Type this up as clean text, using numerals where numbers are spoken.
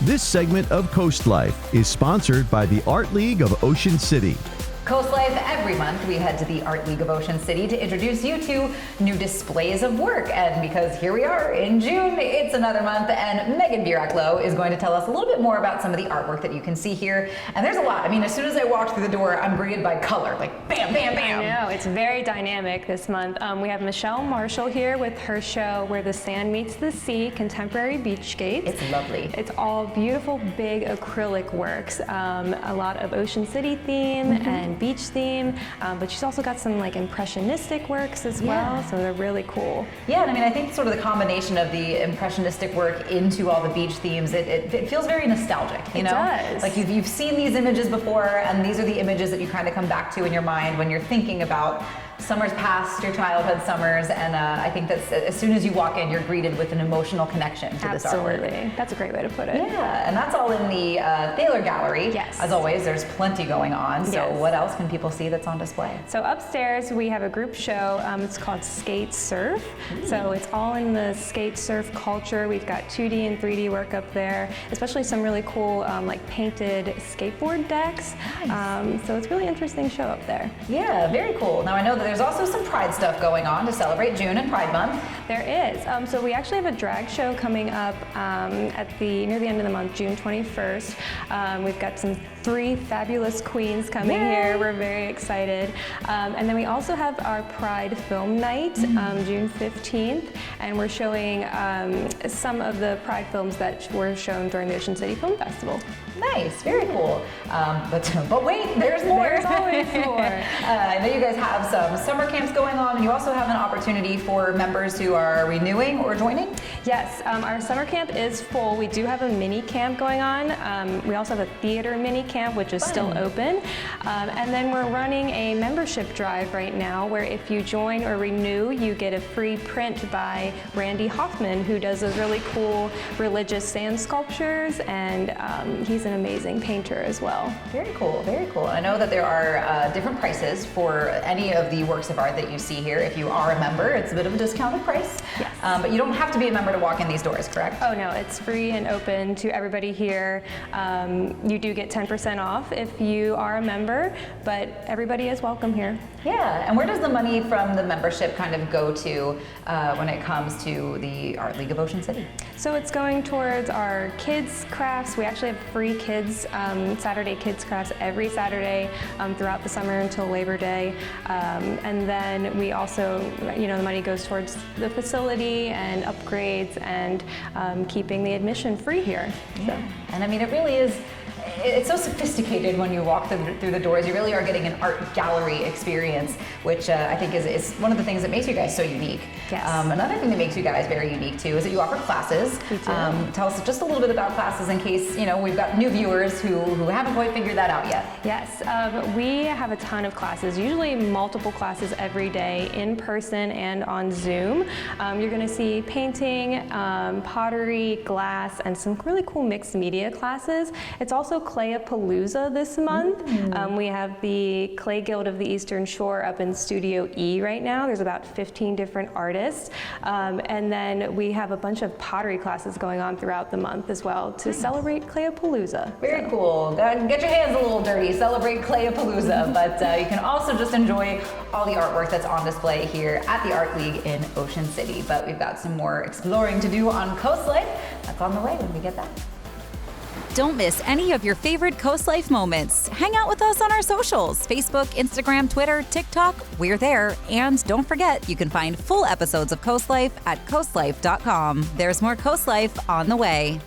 This segment of CoastLife is sponsored by the Art League of Ocean City. CoastLife, every month we head to the Art League of Ocean City to introduce you to new displays of work. And because here we are in June, it's another month, and Megan Burak-Lowe is going to tell us a little bit more about some of the artwork that you can see here. And there's a lot. I mean, as soon as I walked through the door, I'm greeted by color, like bam, bam, bam. I know, it's very dynamic this month. We have Michelle Marshall here with her show, Where the Sand Meets the Sea, Contemporary Beachscapes. It's lovely. It's all beautiful, big acrylic works. A lot of Ocean City theme and beach theme, but she's also got some like impressionistic works as well, so they're really cool. Yeah, and I mean, I think sort of the combination of the impressionistic work into all the beach themes, it feels very nostalgic, you know? It does. Like you've seen these images before, and these are the images that you kind of come back to in your mind when you're thinking about summers past, your childhood summers, and I think that as soon as you walk in, you're greeted with an emotional connection to this artwork. Absolutely. That's a great way to put it. Yeah, and that's all in the Thaler Gallery. Yes. As always, there's plenty going on, so Yes. what else can people see that's on display? So upstairs we have a group show, it's called Skate Surf. So it's all in the skate surf culture. We've got 2D and 3D work up there, especially some really cool like painted skateboard decks. Nice. So it's a really interesting show up there. Yeah, very cool. Now I know that there's also some Pride stuff going on to celebrate June and Pride Month. There is. So we actually have a drag show coming up near the end of the month, June 21st. We've got some 3 fabulous queens coming here. We're very excited. And then we also have our Pride Film Night, June 15th, and we're showing some of the Pride films that were shown during the Ocean City Film Festival. Nice, very cool. But wait, there's more. There's always more. I know you guys have some summer camps going on, and you also have an opportunity for members who are renewing or joining. Yes, our summer camp is full. We do have a mini camp going on. We also have a theater mini camp, which is still open. And then we're running a membership drive right now, where if you join or renew, you get a free print by Randy Hoffman, who does those really cool religious sand sculptures, and he's an amazing painter as well. Very cool, very cool. I know that there are different prices for any of the works of art that you see here. If you are a member, it's a bit of a discounted price. Yes. But you don't have to be a member to walk in these doors, correct? Oh no, it's free and open to everybody here. You do get 10% off if you are a member, but everybody is welcome here. Yeah, and where does the money from the membership kind of go to when it comes to the Art League of Ocean City? So it's going towards our kids crafts. We actually have free kids, Saturday kids crafts every Saturday throughout the summer until Labor Day. And then we also, the money goes towards the facility and upgrades and keeping the admission free here. Yeah. And I mean, it really is. It's so sophisticated when you walk through the doors. You really are getting an art gallery experience, which I think is one of the things that makes you guys so unique. Yes. Another thing that makes you guys very unique too is that you offer classes. We do. Tell us just a little bit about classes in case we've got new viewers who haven't quite figured that out yet. Yes, we have a ton of classes, usually multiple classes every day, in person and on Zoom. You're going to see painting, pottery, glass, and some really cool mixed media classes. It's also Clay-a-Palooza this month. We have the Clay Guild of the Eastern Shore up in Studio E right now. There's about 15 different artists. And then we have a bunch of pottery classes going on throughout the month as well to celebrate Clay-a-Palooza. Very cool. Get your hands a little dirty, celebrate Clay-a-Palooza, but you can also just enjoy all the artwork that's on display here at the Art League in Ocean City. But we've got some more exploring to do on CoastLife. That's on the way when we get back. Don't miss any of your favorite CoastLife moments. Hang out with us on our socials, Facebook, Instagram, Twitter, TikTok. We're there. And don't forget, you can find full episodes of CoastLife at coastlife.com. There's more CoastLife on the way.